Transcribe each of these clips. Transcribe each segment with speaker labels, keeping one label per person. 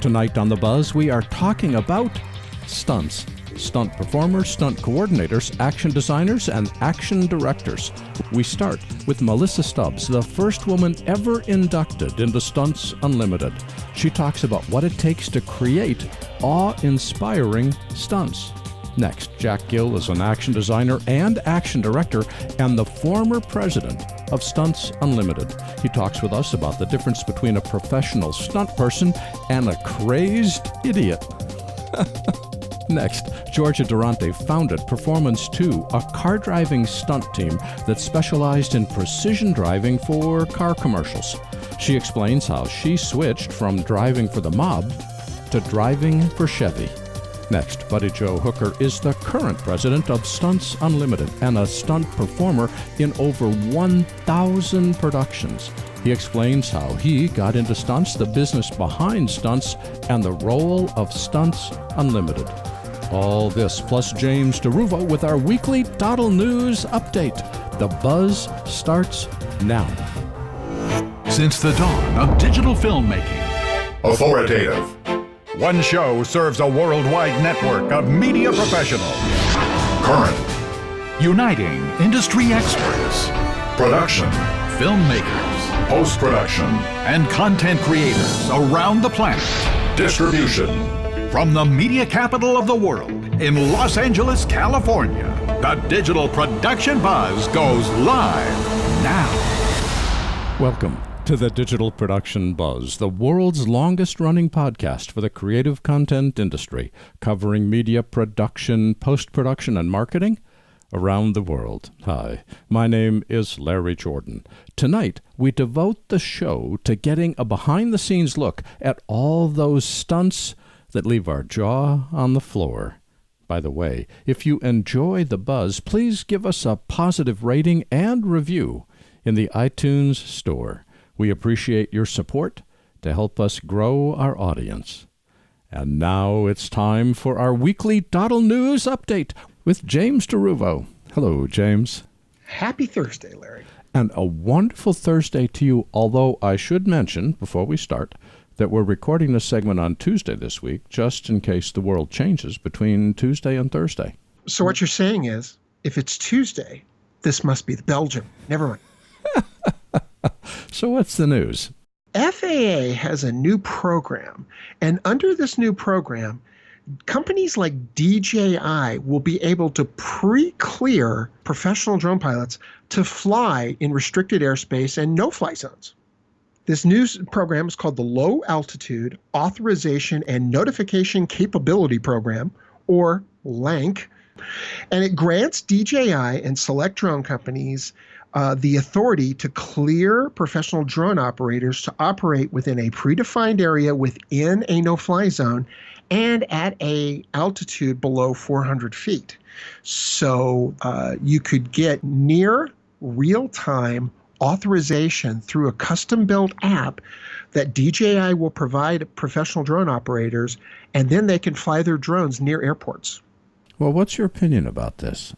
Speaker 1: Tonight on The Buzz, we are talking about stunts. Stunt performers, stunt coordinators, action designers, and action directors. We start with Melissa Stubbs, the first woman ever inducted into Stunts Unlimited. She talks about what it takes to create awe-inspiring stunts. Next, Jack Gill is an action designer and action director and the former president of Stunts Unlimited. He talks with us about the difference between a professional stunt person and a crazed idiot. Next, Georgia Durante founded Performance 2, a car-driving stunt team that specialized in precision driving for car commercials. She explains how she switched from driving for the mob to driving for Chevy. Next, Buddy Joe Hooker is the current president of Stunts Unlimited and a stunt performer in over 1,000 productions. He explains how he got into stunts, the business behind stunts, and the role of Stunts Unlimited. All this plus James DeRuvo with our weekly doddleNEWS update. The Buzz starts now.
Speaker 2: Since the dawn of digital filmmaking,
Speaker 3: authoritative,
Speaker 4: one show serves a worldwide network of media professionals.
Speaker 3: current,
Speaker 2: uniting industry experts,
Speaker 3: production,
Speaker 2: filmmakers,
Speaker 3: post-production,
Speaker 2: and content creators around the planet.
Speaker 3: distribution.
Speaker 2: From the media capital of the world in Los Angeles, California, the Digital Production Buzz goes live now.
Speaker 1: Welcome to the Digital Production Buzz, the world's longest-running podcast for the creative content industry, covering media production, post-production, and marketing around the world. Hi, my name is Larry Jordan. Tonight, we devote the show to getting a behind-the-scenes look at all those stunts that leave our jaw on the floor. By the way, if you enjoy The Buzz, please give us a positive rating and review in the iTunes store. We appreciate your support to help us grow our audience. And now it's time for our weekly doddleNEWS update with James DeRuvo. Hello, James.
Speaker 5: Happy Thursday, Larry.
Speaker 1: And a wonderful Thursday to you, although I should mention, before we start, that we're recording this segment on Tuesday this week, just in case the world changes between Tuesday and Thursday.
Speaker 5: So what you're saying is, if it's Tuesday, this must be Belgium. Never mind.
Speaker 1: So what's the news?
Speaker 5: FAA has a new program, and under this new program, companies like DJI will be able to pre-clear professional drone pilots to fly in restricted airspace and no-fly zones. This new program is called the Low Altitude Authorization and Notification Capability Program, or LANC, and it grants DJI and select drone companies the authority to clear professional drone operators to operate within a predefined area within a no-fly zone and at a altitude below 400 feet. So you could get near real-time authorization through a custom-built app that DJI will provide professional drone operators, and then they can fly their drones near airports.
Speaker 1: Well, what's your opinion about this?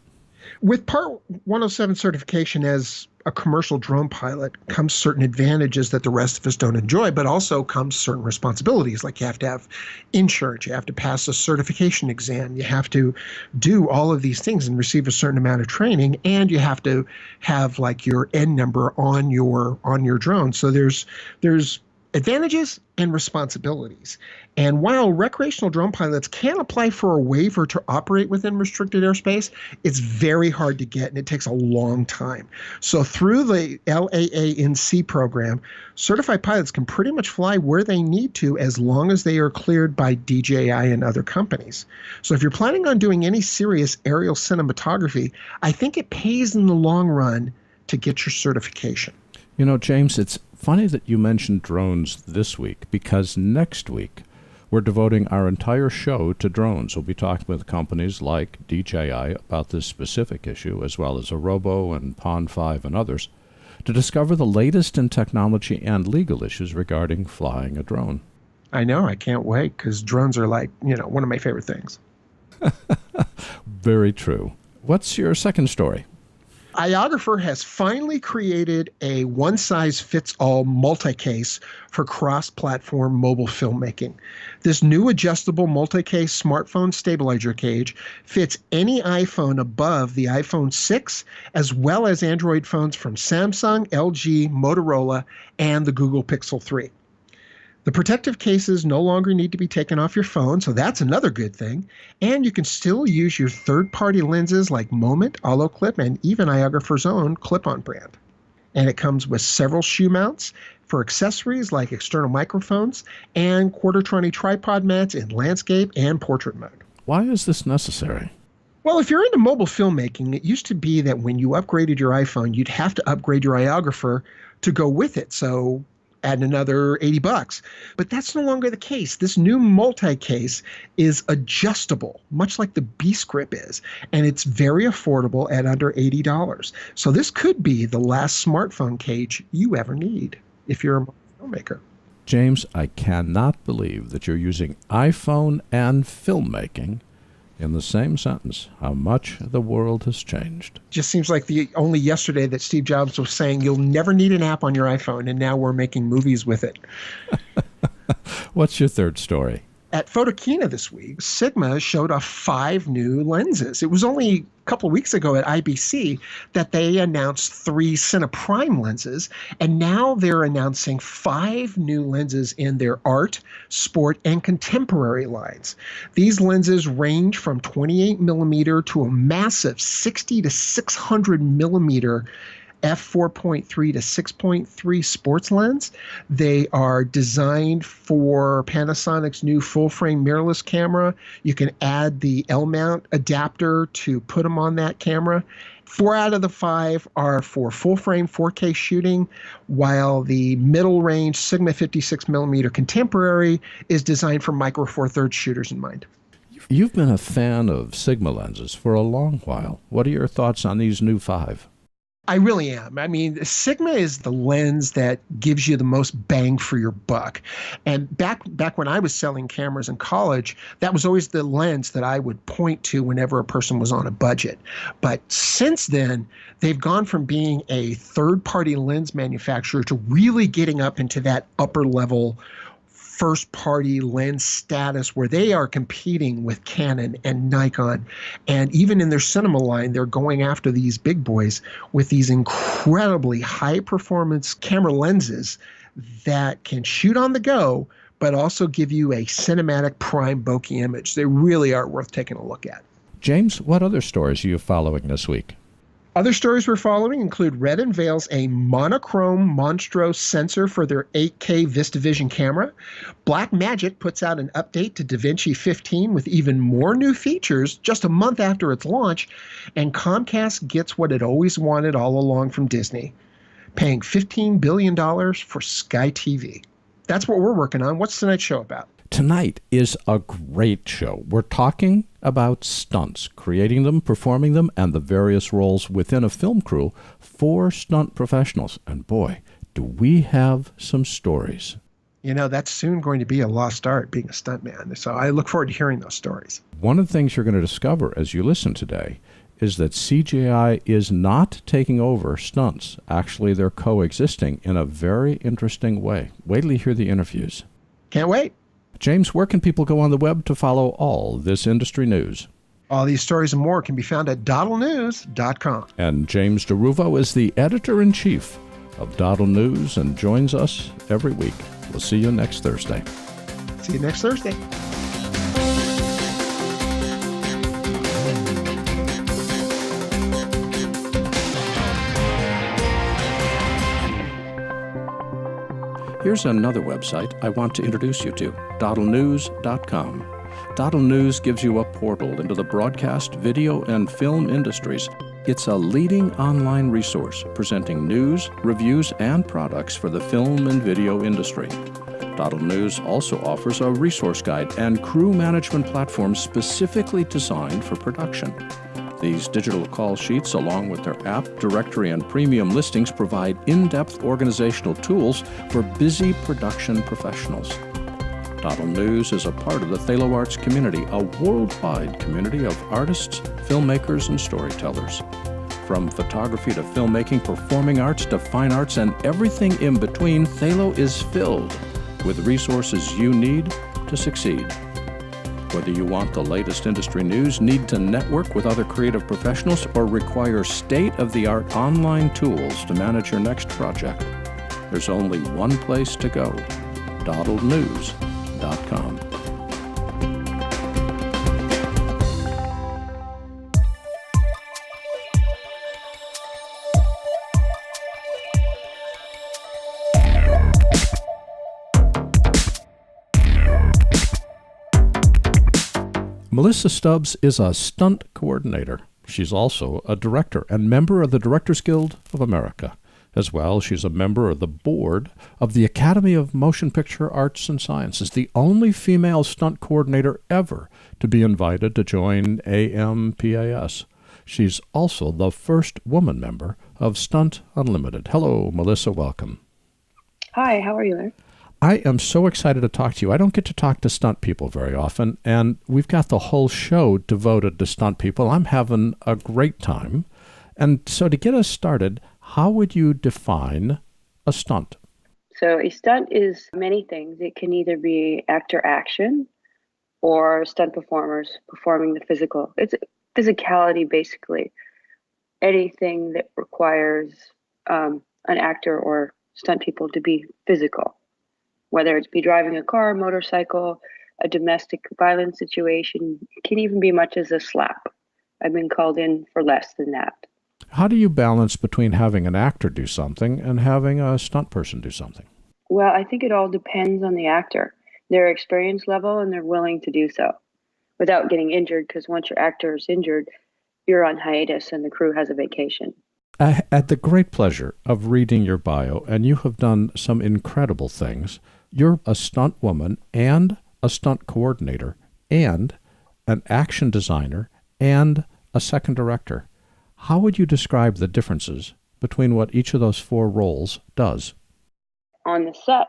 Speaker 5: With Part 107 certification as a commercial drone pilot comes certain advantages that the rest of us don't enjoy, but also comes certain responsibilities. Like you have to have insurance, you have to pass a certification exam, you have to do all of these things and receive a certain amount of training, and you have to have like your N number on your drone. So there's advantages and responsibilities. And while recreational drone pilots can apply for a waiver to operate within restricted airspace, it's very hard to get and it takes a long time. So through the LAANC program, certified pilots can pretty much fly where they need to as long as they are cleared by DJI and other companies. So if you're planning on doing any serious aerial cinematography, I think it pays in the long run to get your certification.
Speaker 1: You know, James, it's funny that you mentioned drones this week, because next week we're devoting our entire show to drones. We'll be talking with companies like DJI about this specific issue, as well as Robo and Pond 5 and others, to discover the latest in technology and legal issues regarding flying a drone.
Speaker 5: I know, I can't wait, because drones are like, one of my favorite things.
Speaker 1: Very true. What's your second story?
Speaker 5: Iographer has finally created a one-size-fits-all multi-case for cross-platform mobile filmmaking. This new adjustable multi-case smartphone stabilizer cage fits any iPhone above the iPhone 6, as well as Android phones from Samsung, LG, Motorola, and the Google Pixel 3. The protective cases no longer need to be taken off your phone, so that's another good thing. And you can still use your third-party lenses like Moment, Olloclip, and even Iographer's own clip-on brand. And it comes with several shoe mounts for accessories like external microphones and quarter-tranny tripod mats in landscape and portrait mode.
Speaker 1: Why is this necessary?
Speaker 5: Well, if you're into mobile filmmaking, it used to be that when you upgraded your iPhone, you'd have to upgrade your Iographer to go with it. So add another $80. But that's no longer the case. This new multi-case is adjustable, much like the Beast Grip is, and it's very affordable at under $80. So this could be the last smartphone cage you ever need if you're a filmmaker.
Speaker 1: James, I cannot believe that you're using iPhone and filmmaking in the same sentence. How much the world has changed.
Speaker 5: Just seems like only yesterday that Steve Jobs was saying you'll never need an app on your iPhone, and now we're making movies with it.
Speaker 1: What's your third story?
Speaker 5: At Photokina this week, Sigma showed off 5 new lenses. It was only a couple of weeks ago at IBC that they announced 3 Cineprime lenses, and now they're announcing 5 new lenses in their art, sport, and contemporary lines. These lenses range from 28 millimeter to a massive 60 to 600 millimeter f4.3 to 6.3 sports lens. They are designed for Panasonic's new full-frame mirrorless camera. You can add the L-mount adapter to put them on that camera. 4 out of the 5 are for full-frame 4K shooting, while the middle-range Sigma 56mm Contemporary is designed for Micro Four Thirds shooters in mind.
Speaker 1: You've been a fan of Sigma lenses for a long while. What are your thoughts on these new 5?
Speaker 5: I really am. I mean, Sigma is the lens that gives you the most bang for your buck. And back when I was selling cameras in college, that was always the lens that I would point to whenever a person was on a budget. But since then, they've gone from being a third-party lens manufacturer to really getting up into that upper-level first-party lens status where they are competing with Canon and Nikon. And even in their cinema line, they're going after these big boys with these incredibly high-performance camera lenses that can shoot on the go, but also give you a cinematic prime bokeh image. They really are worth taking a look at.
Speaker 1: James, what other stories are you following this week?
Speaker 5: Other stories we're following include Red unveils a monochrome Monstro sensor for their 8K VistaVision camera. Blackmagic puts out an update to DaVinci 15 with even more new features just a month after its launch. And Comcast gets what it always wanted all along from Disney, paying $15 billion for Sky TV. That's what we're working on. What's tonight's show about?
Speaker 1: Tonight is a great show. We're talking about stunts, creating them, performing them, and the various roles within a film crew for stunt professionals. And boy, do we have some stories.
Speaker 5: You know, that's soon going to be a lost art, being a stuntman. So I look forward to hearing those stories.
Speaker 1: One of the things you're going to discover as you listen today is that CGI is not taking over stunts. Actually, they're coexisting in a very interesting way. Wait till you hear the interviews.
Speaker 5: Can't wait.
Speaker 1: James, where can people go on the web to follow all this industry news?
Speaker 5: All these stories and more can be found at doddleNEWS.com.
Speaker 1: And James DeRuvo is the editor-in-chief of DoddleNEWS and joins us every week. We'll see you next Thursday.
Speaker 5: See you next Thursday.
Speaker 1: Here's another website I want to introduce you to, doddleNEWS.com. DoddleNEWS gives you a portal into the broadcast, video, and film industries. It's a leading online resource presenting news, reviews, and products for the film and video industry. DoddleNEWS also offers a resource guide and crew management platform specifically designed for production. These digital call sheets, along with their app, directory, and premium listings, provide in-depth organizational tools for busy production professionals. DoddleNEWS is a part of the Thalo Arts community, a worldwide community of artists, filmmakers, and storytellers. From photography to filmmaking, performing arts to fine arts, and everything in between, Thalo is filled with resources you need to succeed. Whether you want the latest industry news, need to network with other creative professionals, or require state-of-the-art online tools to manage your next project, there's only one place to go: doddleNEWS.com. Melissa Stubbs is a stunt coordinator. She's also a director and member of the Directors Guild of America. As well, she's a member of the board of the Academy of Motion Picture Arts and Sciences, the only female stunt coordinator ever to be invited to join AMPAS. She's also the first woman member of Stunt Unlimited. Hello, Melissa. Welcome.
Speaker 6: Hi, how are you, Larry?
Speaker 1: I am so excited to talk to you. I don't get to talk to stunt people very often, and we've got the whole show devoted to stunt people. I'm having a great time. And so to get us started, how would you define a stunt?
Speaker 6: So a stunt is many things. It can either be actor action or stunt performers performing the physical. It's physicality, basically. Anything that requires an actor or stunt people to be physical. Whether it's be driving a car, motorcycle, a domestic violence situation, it can even be much as a slap. I've been called in for less than that.
Speaker 1: How do you balance between having an actor do something and having a stunt person do something?
Speaker 6: Well, I think it all depends on the actor, their experience level, and they're willing to do so without getting injured, because once your actor is injured, you're on hiatus and the crew has a vacation.
Speaker 1: I had the great pleasure of reading your bio, and you have done some incredible things. You're a stunt woman and a stunt coordinator and an action designer and a second director. How would you describe the differences between what each of those four roles does?
Speaker 6: On the set,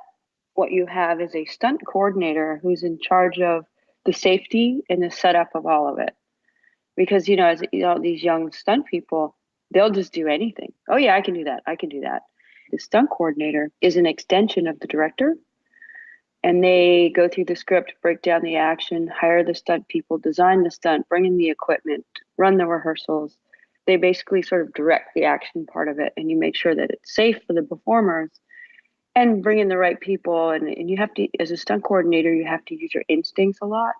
Speaker 6: what you have is a stunt coordinator who's in charge of the safety and the setup of all of it. Because, as these young stunt people, they'll just do anything. Oh yeah, I can do that. I can do that. The stunt coordinator is an extension of the director. And they go through the script, break down the action, hire the stunt people, design the stunt, bring in the equipment, run the rehearsals. They basically sort of direct the action part of it, and you make sure that it's safe for the performers and bring in the right people. And you have to, as a stunt coordinator, you have to use your instincts a lot.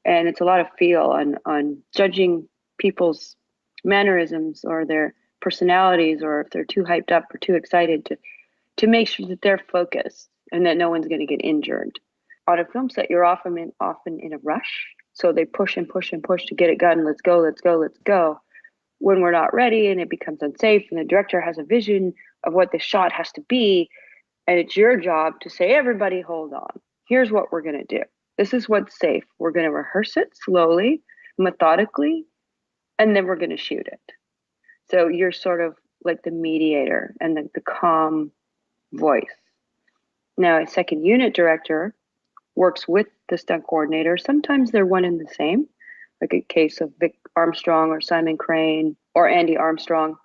Speaker 6: And it's a lot of feel on judging people's mannerisms or their personalities, or if they're too hyped up or too excited, to make sure that they're focused and that no one's going to get injured. On a film set, you're often in a rush. So they push and push and push to get it done. Let's go, let's go, let's go. When we're not ready and it becomes unsafe, and the director has a vision of what the shot has to be, and it's your job to say, everybody hold on. Here's what we're going to do. This is what's safe. We're going to rehearse it slowly, methodically, and then we're going to shoot it. So you're sort of like the mediator and the calm voice. Now, a second unit director works with the stunt coordinator. Sometimes they're one and the same, like a case of Vic Armstrong or Simon Crane or Andy Armstrong.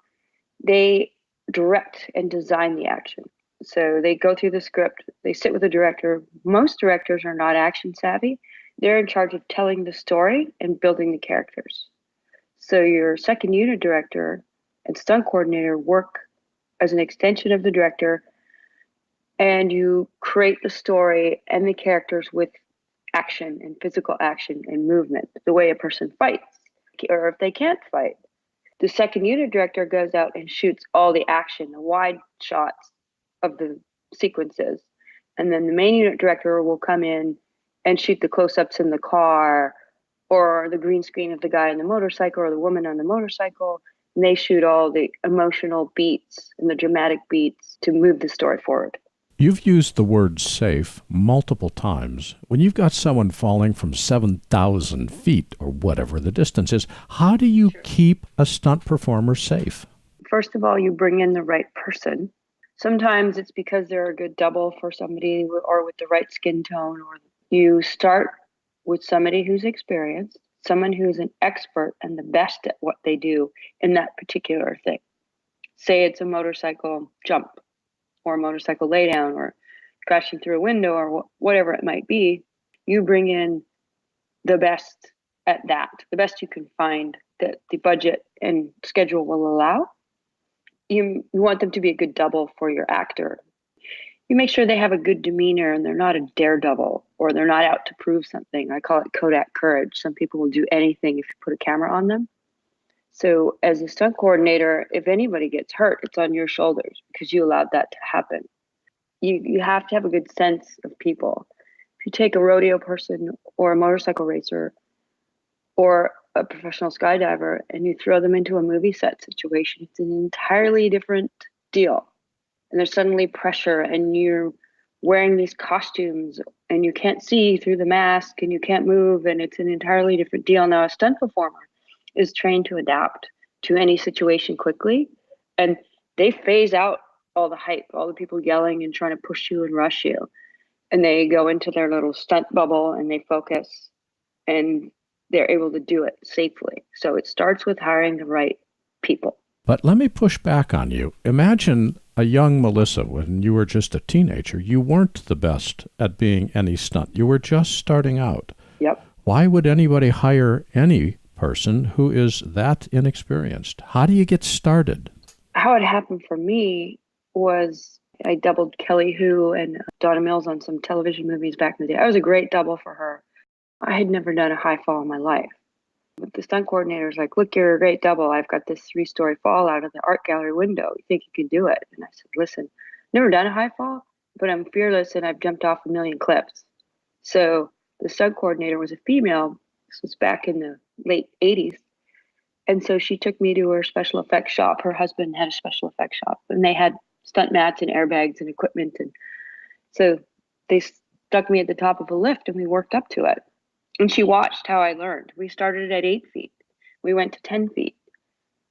Speaker 6: They direct and design the action. So they go through the script, they sit with the director. Most directors are not action savvy. They're in charge of telling the story and building the characters. So your second unit director and stunt coordinator work as an extension of the director, and you create the story and the characters with action and physical action and movement, the way a person fights, or if they can't fight. The second unit director goes out and shoots all the action, the wide shots of the sequences. And then the main unit director will come in and shoot the close-ups in the car, or the green screen of the guy on the motorcycle or the woman on the motorcycle. And they shoot all the emotional beats and the dramatic beats to move the story forward.
Speaker 1: You've used the word safe multiple times. When you've got someone falling from 7,000 feet or whatever the distance is, how do you keep a stunt performer safe?
Speaker 6: First of all, you bring in the right person. Sometimes it's because they're a good double for somebody or with the right skin tone, or you start with somebody who's experienced, someone who is an expert and the best at what they do in that particular thing. Say it's a motorcycle jump or a motorcycle laydown or crashing through a window or whatever it might be. You bring in the best at that, the best you can find that the budget and schedule will allow. You want them to be a good double for your actor. You make sure they have a good demeanor and they're not a daredevil or they're not out to prove something. I call it Kodak courage. Some people will do anything if you put a camera on them. So as a stunt coordinator, if anybody gets hurt, it's on your shoulders because you allowed that to happen. You have to have a good sense of people. If you take a rodeo person or a motorcycle racer or a professional skydiver and you throw them into a movie set situation, it's an entirely different deal. And there's suddenly pressure and you're wearing these costumes and you can't see through the mask and you can't move and it's an entirely different deal. Now, a stunt performer is trained to adapt to any situation quickly and they phase out all the hype, all the people yelling and trying to push you and rush you. And they go into their little stunt bubble and they focus and they're able to do it safely. So it starts with hiring the right people.
Speaker 1: But let me push back on you. Imagine a young Melissa when you were just a teenager. You weren't the best at being any stunt. You were just starting out.
Speaker 6: Yep.
Speaker 1: Why would anybody hire any person who is that inexperienced? How do you get started?
Speaker 6: How it happened for me was I doubled Kelly Hu and Donna Mills on some television movies back in the day. I was a great double for her. I had never done a high fall in my life. But the stunt coordinator was like, look, you're a great double. I've got this 3-story fall out of the art gallery window. You think you can do it? And I said, listen, never done a high fall, but I'm fearless and I've jumped off a million cliffs. So the stunt coordinator was a female. This was back in the late 80s. And so she took me to her special effects shop. Her husband had a special effects shop and they had stunt mats and airbags and equipment. And so they stuck me at the top of a lift and we worked up to it. And she watched how I learned. We started at 8 feet. We went to 10 feet.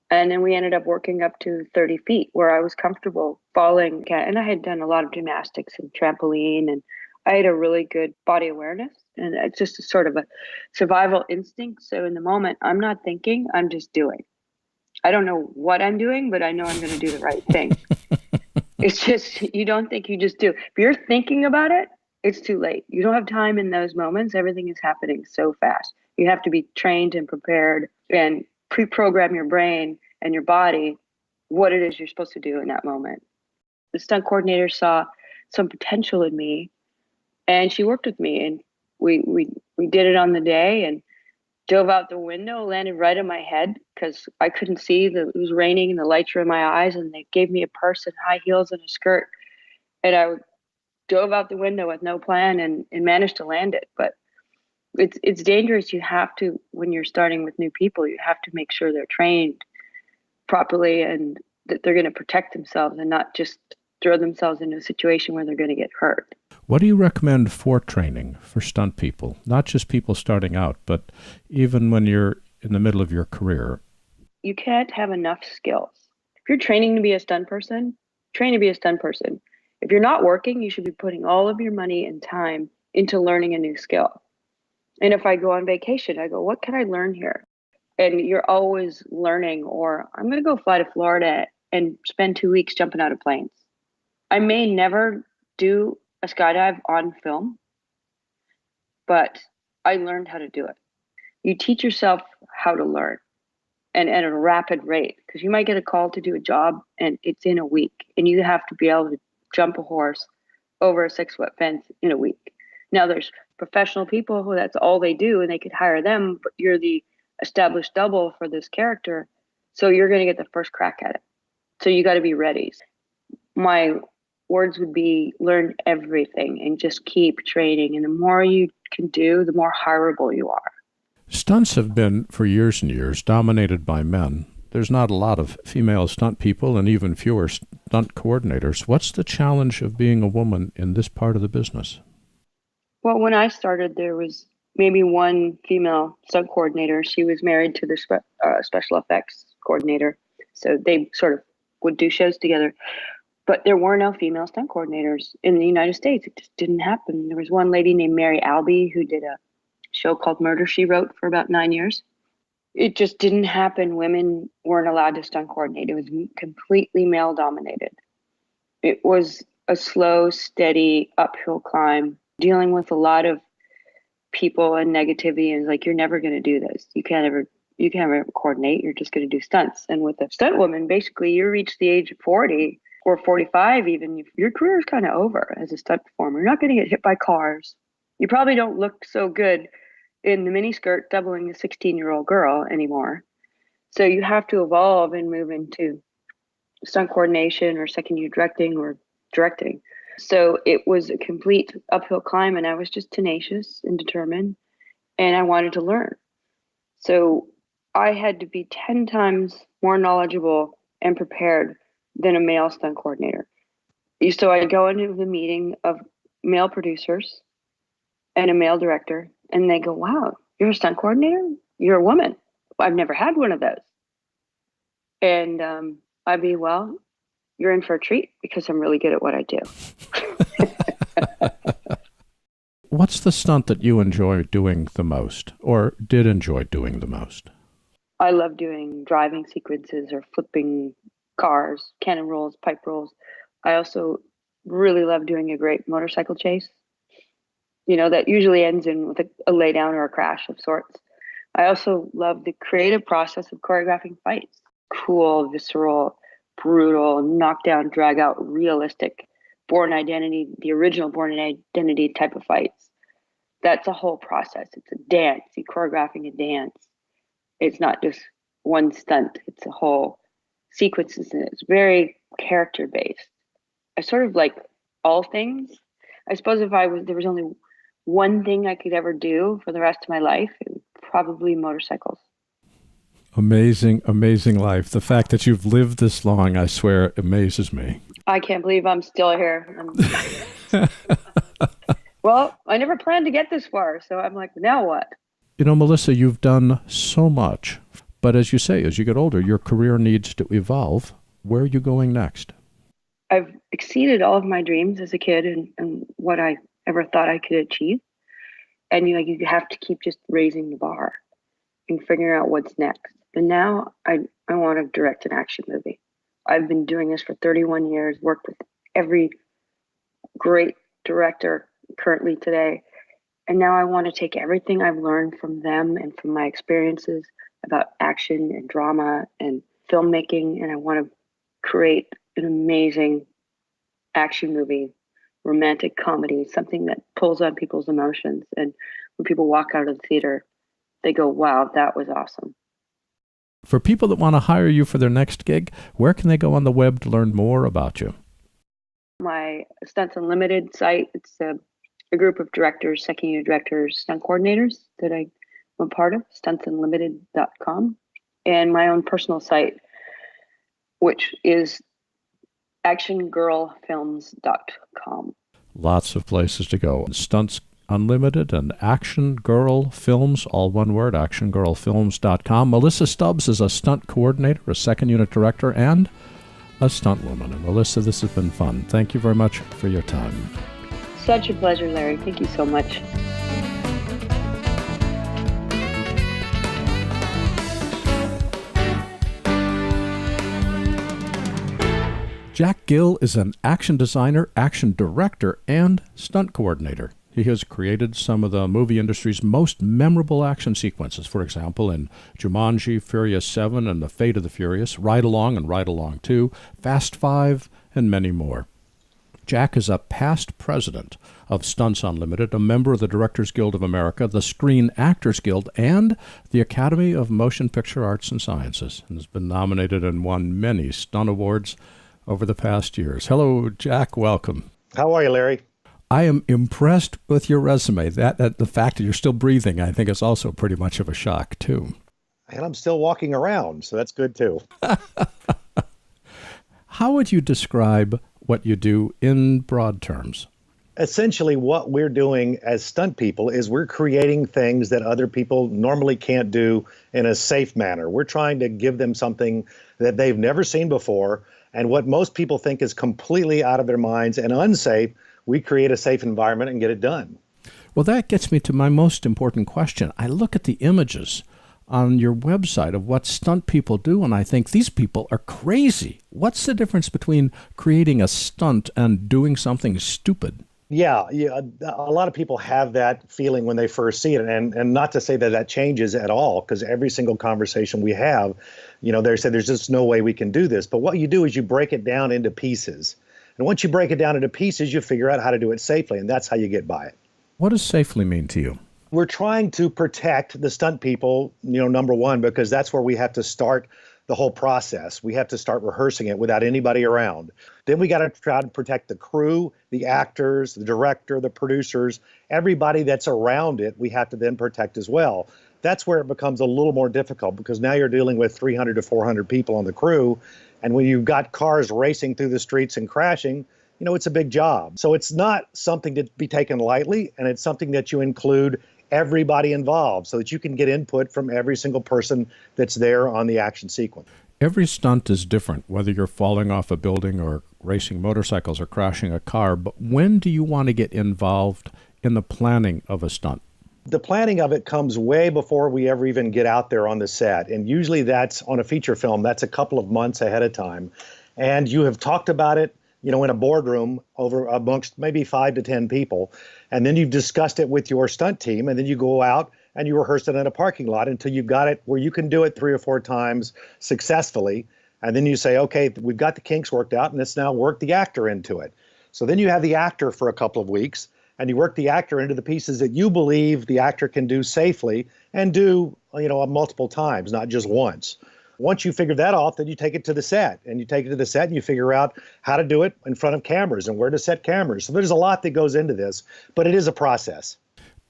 Speaker 6: And then we ended up working up to 30 feet where I was comfortable falling. And I had done a lot of gymnastics and trampoline and I had a really good body awareness. And it's just a sort of a survival instinct. So in the moment, I'm not thinking, I'm just doing. I don't know what I'm doing, but I know I'm going to do the right thing. It's just, you don't think, you just do. If you're thinking about it, it's too late. You don't have time in those moments. Everything is happening so fast. You have to be trained and prepared and pre-program your brain and your body what it is you're supposed to do in that moment. The stunt coordinator saw some potential in me and she worked with me and we did it on the day and dove out the window, landed right on my head because I couldn't see. It was raining and the lights were in my eyes and they gave me a purse and high heels and a skirt. And I dove out the window with no plan and managed to land it. But it's dangerous. You have to, when you're starting with new people, you have to make sure they're trained properly and that they're going to protect themselves and not just throw themselves into a situation where they're going to get hurt.
Speaker 1: What do you recommend for training for stunt people? Not just people starting out, but even when you're in the middle of your career.
Speaker 6: You can't have enough skills. If you're training to be a stunt person, train to be a stunt person. If you're not working, you should be putting all of your money and time into learning a new skill. And if I go on vacation, I go, what can I learn here? And you're always learning, or I'm going to go fly to Florida and spend 2 weeks jumping out of planes. I may never do a skydive on film, but I learned how to do it. You teach yourself how to learn and at a rapid rate, because you might get a call to do a job and it's in a week and you have to be able to jump a horse over a 6-foot fence in a week. Now there's professional people who that's all they do and they could hire them, but you're the established double for this character. So you're going to get the first crack at it. So you got to be ready. My words would be learn everything and just keep training. And the more you can do, the more hireable you are.
Speaker 1: Stunts have been for years and years dominated by men. There's not a lot of female stunt people and even fewer stunt coordinators. What's the challenge of being a woman in this part of the business?
Speaker 6: Well, when I started, there was maybe one female stunt coordinator. She was married to the special effects coordinator. So they sort of would do shows together. But there were no female stunt coordinators in the United States. It just didn't happen. There was one lady named Mary Albee who did show called Murder, She Wrote for about 9 years. It just didn't happen. Women weren't allowed to stunt coordinate. It was completely male dominated. It was a slow, steady uphill climb, dealing with a lot of people and negativity, and like, you're never going to do this. You can't ever coordinate. You're just going to do stunts. And with a stunt woman, basically you reach the age of 40 or 45, even your career is kind of over as a stunt performer. You're not going to get hit by cars. You probably don't look so good in the miniskirt doubling a 16-year-old girl anymore. So you have to evolve and move into stunt coordination or second unit directing or directing. So it was a complete uphill climb, and I was just tenacious and determined, and I wanted to learn. So I had to be 10 times more knowledgeable and prepared than a male stunt coordinator. So I go into the meeting of male producers and a male director, and they go, "Wow, you're a stunt coordinator? You're a woman. I've never had one of those." And I'd be, "Well, you're in for a treat because I'm really good at what I do."
Speaker 1: What's the stunt that you enjoy doing the most, or did enjoy doing the most?
Speaker 6: I love doing driving sequences or flipping cars, cannon rolls, pipe rolls. I also really love doing a great motorcycle chase. That usually ends in with a lay down or a crash of sorts. I also love the creative process of choreographing fights. Cool, visceral, brutal, knockdown, drag out, realistic, Born Identity, the original Born Identity type of fights. That's a whole process. It's a dance. You're choreographing a dance. It's not just one stunt. It's a whole sequences, and it's very character based. I sort of like all things. I suppose if there was only one thing I could ever do for the rest of my life, it would probably motorcycles.
Speaker 1: Amazing, amazing life. The fact that you've lived this long, I swear, amazes me.
Speaker 6: I can't believe I'm still here. Well, I never planned to get this far, so I'm like, now what?
Speaker 1: Melissa, you've done so much, but as you say, as you get older, your career needs to evolve. Where are you going next?
Speaker 6: I've exceeded all of my dreams as a kid and what I ever thought I could achieve. And you have to keep just raising the bar and figuring out what's next. And now I want to direct an action movie. I've been doing this for 31 years, worked with every great director currently today. And now I want to take everything I've learned from them and from my experiences about action and drama and filmmaking, and I want to create an amazing action movie, romantic comedy, something that pulls on people's emotions. And when people walk out of the theater, they go, "Wow, that was awesome."
Speaker 1: For people that want to hire you for their next gig, where can they go on the web to learn more about you?
Speaker 6: My Stunts Unlimited site, it's a group of directors, second unit directors, stunt coordinators that I'm a part of, StuntsUnlimited.com. And my own personal site, which is actiongirlfilms.com.
Speaker 1: Lots of places to go. Stunts Unlimited and Action Girl Films, all one word, actiongirlfilms.com. Melissa Stubbs is a stunt coordinator, a second unit director, and a stunt woman. And Melissa, this has been fun. Thank you very much for your time.
Speaker 6: Such a pleasure, Larry. Thank you so much.
Speaker 1: Jack Gill is an action designer, action director, and stunt coordinator. He has created some of the movie industry's most memorable action sequences, for example, in Jumanji, Furious 7, and The Fate of the Furious, Ride Along and Ride Along 2, Fast 5, and many more. Jack is a past president of Stunts Unlimited, a member of the Directors Guild of America, the Screen Actors Guild, and the Academy of Motion Picture Arts and Sciences, and has been nominated and won many stunt awards over the past years. Hello, Jack. Welcome.
Speaker 7: How are you, Larry?
Speaker 1: I am impressed with your resume. That the fact that you're still breathing, I think, is also pretty much of a shock, too.
Speaker 7: And I'm still walking around, so that's good, too.
Speaker 1: How would you describe what you do in broad terms?
Speaker 7: Essentially, what we're doing as stunt people is we're creating things that other people normally can't do in a safe manner. We're trying to give them something that they've never seen before, and what most people think is completely out of their minds and unsafe, we create a safe environment and get it done.
Speaker 1: Well, that gets me to my most important question. I look at the images on your website of what stunt people do, and I think these people are crazy. What's the difference between creating a stunt and doing something stupid?
Speaker 7: Yeah, a lot of people have that feeling when they first see it, and not to say that that changes at all, because every single conversation we have, they say there's just no way we can do this. But what you do is you break it down into pieces. And once you break it down into pieces, you figure out how to do it safely, and that's how you get by it.
Speaker 1: What does safely mean to you?
Speaker 7: We're trying to protect the stunt people, number one, because that's where we have to start the whole process. We have to start rehearsing it without anybody around. Then we got to try to protect the crew, the actors, the director, the producers, everybody that's around it, we have to then protect as well. That's where it becomes a little more difficult, because now you're dealing with 300 to 400 people on the crew. And when you've got cars racing through the streets and crashing, it's a big job. So it's not something to be taken lightly, and it's something that you include everybody involved so that you can get input from every single person that's there on the action sequence.
Speaker 1: Every stunt is different, whether you're falling off a building or racing motorcycles or crashing a car. But when do you want to get involved in the planning of a stunt?
Speaker 7: The planning of it comes way before we ever even get out there on the set. And usually that's on a feature film. That's a couple of months ahead of time. And you have talked about it, in a boardroom over amongst maybe 5 to 10 people. And then you've discussed it with your stunt team. And then you go out and you rehearse it in a parking lot until you've got it where you can do it 3 or 4 times successfully. And then you say, okay, we've got the kinks worked out, and let's now work the actor into it. So then you have the actor for a couple of weeks, and you work the actor into the pieces that you believe the actor can do safely and do, multiple times, not just once. Once you figure that off, then you take it to the set, and you figure out how to do it in front of cameras and where to set cameras. So there's a lot that goes into this, but it is a process.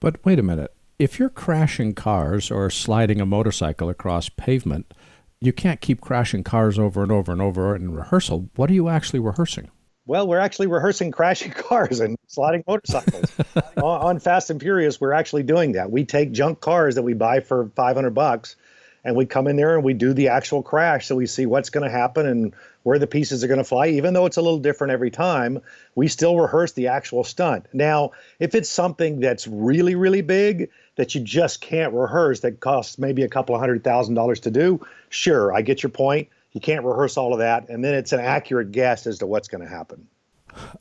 Speaker 1: But wait a minute. If you're crashing cars or sliding a motorcycle across pavement, you can't keep crashing cars over and over and over in rehearsal. What are you actually rehearsing?
Speaker 7: Well, we're actually rehearsing crashing cars and sliding motorcycles. On Fast and Furious, we're actually doing that. We take junk cars that we buy for $500, and we come in there and we do the actual crash, so we see what's going to happen and where the pieces are going to fly. Even though it's a little different every time, we still rehearse the actual stunt. Now, if it's something that's really, really big that you just can't rehearse, that costs maybe a couple of $100,000 to do, sure, I get your point. You can't rehearse all of that, and then it's an accurate guess as to what's going to happen.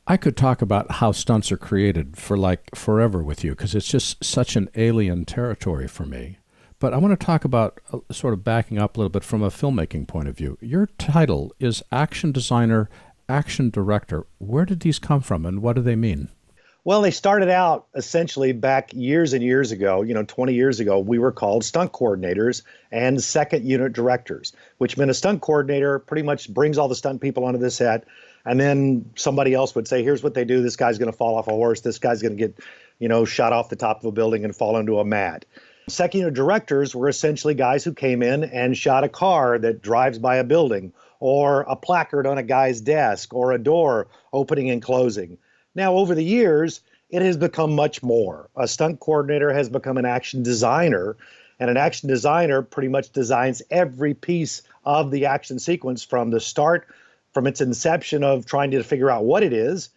Speaker 1: I could talk about how stunts are created for forever with you, because it's just such an alien territory for me. But I want to talk about sort of backing up a little bit from a filmmaking point of view. Your title is Action Designer, Action Director. Where did these come from, and what do they mean?
Speaker 7: Well, they started out essentially back years and years ago, 20 years ago, we were called stunt coordinators and second unit directors, which meant a stunt coordinator pretty much brings all the stunt people onto the set. And then somebody else would say, here's what they do. This guy's going to fall off a horse. This guy's going to get, shot off the top of a building and fall into a mat. Second unit directors were essentially guys who came in and shot a car that drives by a building, or a placard on a guy's desk, or a door opening and closing. Now, over the years, it has become much more. A stunt coordinator has become an action designer, and an action designer pretty much designs every piece of the action sequence from the start, from its inception of trying to figure out what it is,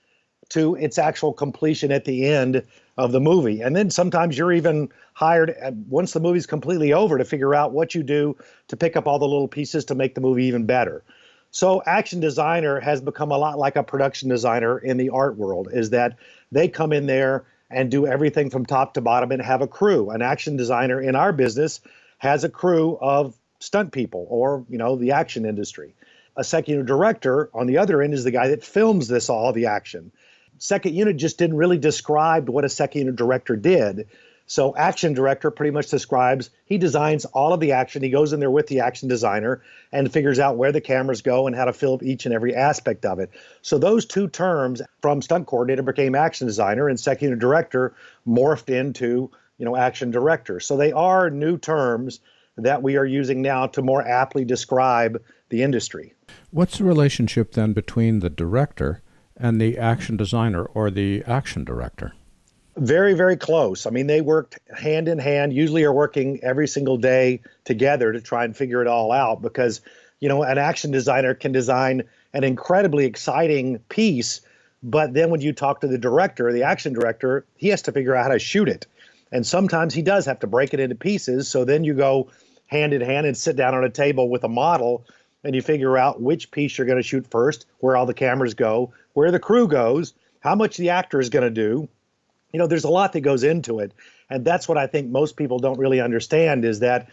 Speaker 7: to its actual completion at the end of the movie. And then sometimes you're even hired once the movie's completely over to figure out what you do to pick up all the little pieces to make the movie even better. So action designer has become a lot like a production designer in the art world, is that they come in there and do everything from top to bottom and have a crew. An action designer in our business has a crew of stunt people, or, the action industry. A second unit director on the other end is the guy that films all the action. Second unit just didn't really describe what a second unit director did. So action director pretty much describes, he designs all of the action. He goes in there with the action designer and figures out where the cameras go and how to film each and every aspect of it. So those two terms from stunt coordinator became action designer, and second unit director morphed into, action director. So they are new terms that we are using now to more aptly describe the industry.
Speaker 1: What's the relationship then between the director and the action designer, or the action director?
Speaker 7: Very, very close. I mean, they worked hand in hand, usually are working every single day together to try and figure it all out, because, an action designer can design an incredibly exciting piece, But then when you talk to the director, the action director, he has to figure out how to shoot it. And sometimes he does have to break it into pieces. So then you go hand in hand and sit down on a table with a model and you figure out which piece you're going to shoot first, where all the cameras go, where the crew goes, how much the actor is going to do. You know, there's a lot that goes into it. And that's what I think most people don't really understand, is that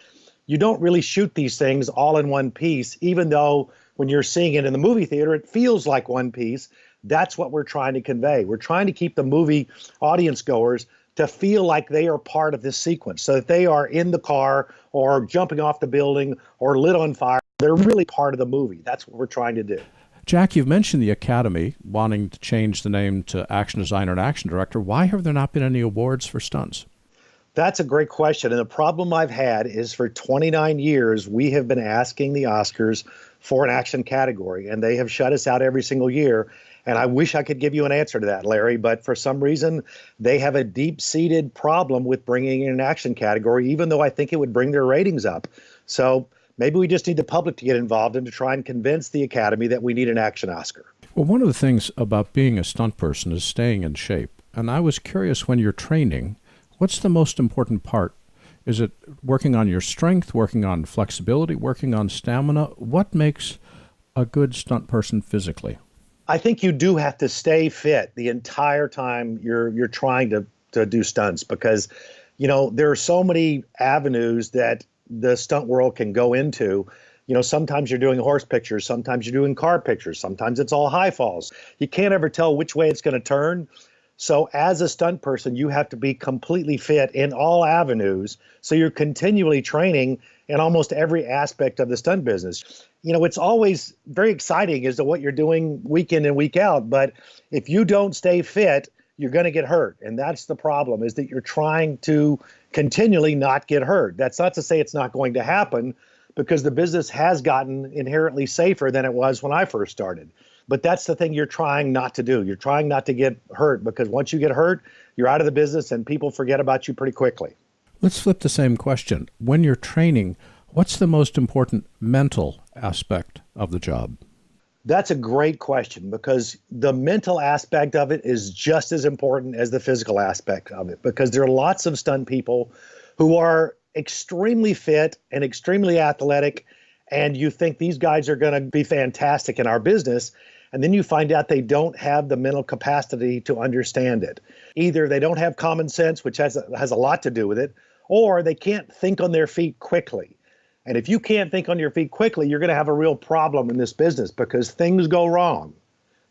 Speaker 7: you don't really shoot these things all in one piece, even though when you're seeing it in the movie theater, it feels like one piece. That's what we're trying to convey. We're trying to keep the movie audience goers to feel like they are part of this sequence, so that they are in the car or jumping off the building or lit on fire. They're really part of the movie. That's what we're trying to do.
Speaker 1: Jack, you've mentioned the Academy wanting to change the name to Action Designer and Action Director. Why have there not been any awards for stunts?
Speaker 7: That's a great question. And the problem I've had is for 29 years, we have been asking the Oscars for an action category, and they have shut us out every single year. And I wish I could give you an answer to that, Larry, but for some reason, they have a deep-seated problem with bringing in an action category, even though I think it would bring their ratings up. So maybe we just need the public to get involved and to try and convince the Academy that we need an action Oscar.
Speaker 1: Well, one of the things about being a stunt person is staying in shape. And I was curious, when you're training, what's the most important part? Is it working on your strength, working on flexibility, working on stamina? What makes a good stunt person physically?
Speaker 7: I think you do have to stay fit the entire time you're trying to do stunts, because, you know, there are so many avenues that the stunt world can go into. You know, sometimes you're doing horse pictures, sometimes you're doing car pictures, sometimes it's all high falls. You can't ever tell which way it's going to turn. So as a stunt person, you have to be completely fit in all avenues. So you're continually training in almost every aspect of the stunt business. You know, it's always very exciting as to what you're doing week in and week out. But if you don't stay fit, you're going to get hurt. And that's the problem, is that you're trying to continually not get hurt. That's not to say it's not going to happen, because the business has gotten inherently safer than it was when I first started. But that's the thing you're trying not to do. You're trying not to get hurt, because once you get hurt, you're out of the business and people forget about you pretty quickly.
Speaker 1: Let's flip the same question. When you're training, what's the most important mental aspect of the job?
Speaker 7: That's a great question, because the mental aspect of it is just as important as the physical aspect of it, because there are lots of stunt people who are extremely fit and extremely athletic, and you think these guys are going to be fantastic in our business, and then you find out they don't have the mental capacity to understand it. Either they don't have common sense, which has a lot to do with it, or they can't think on their feet quickly. And if you can't think on your feet quickly, you're going to have a real problem in this business, because things go wrong.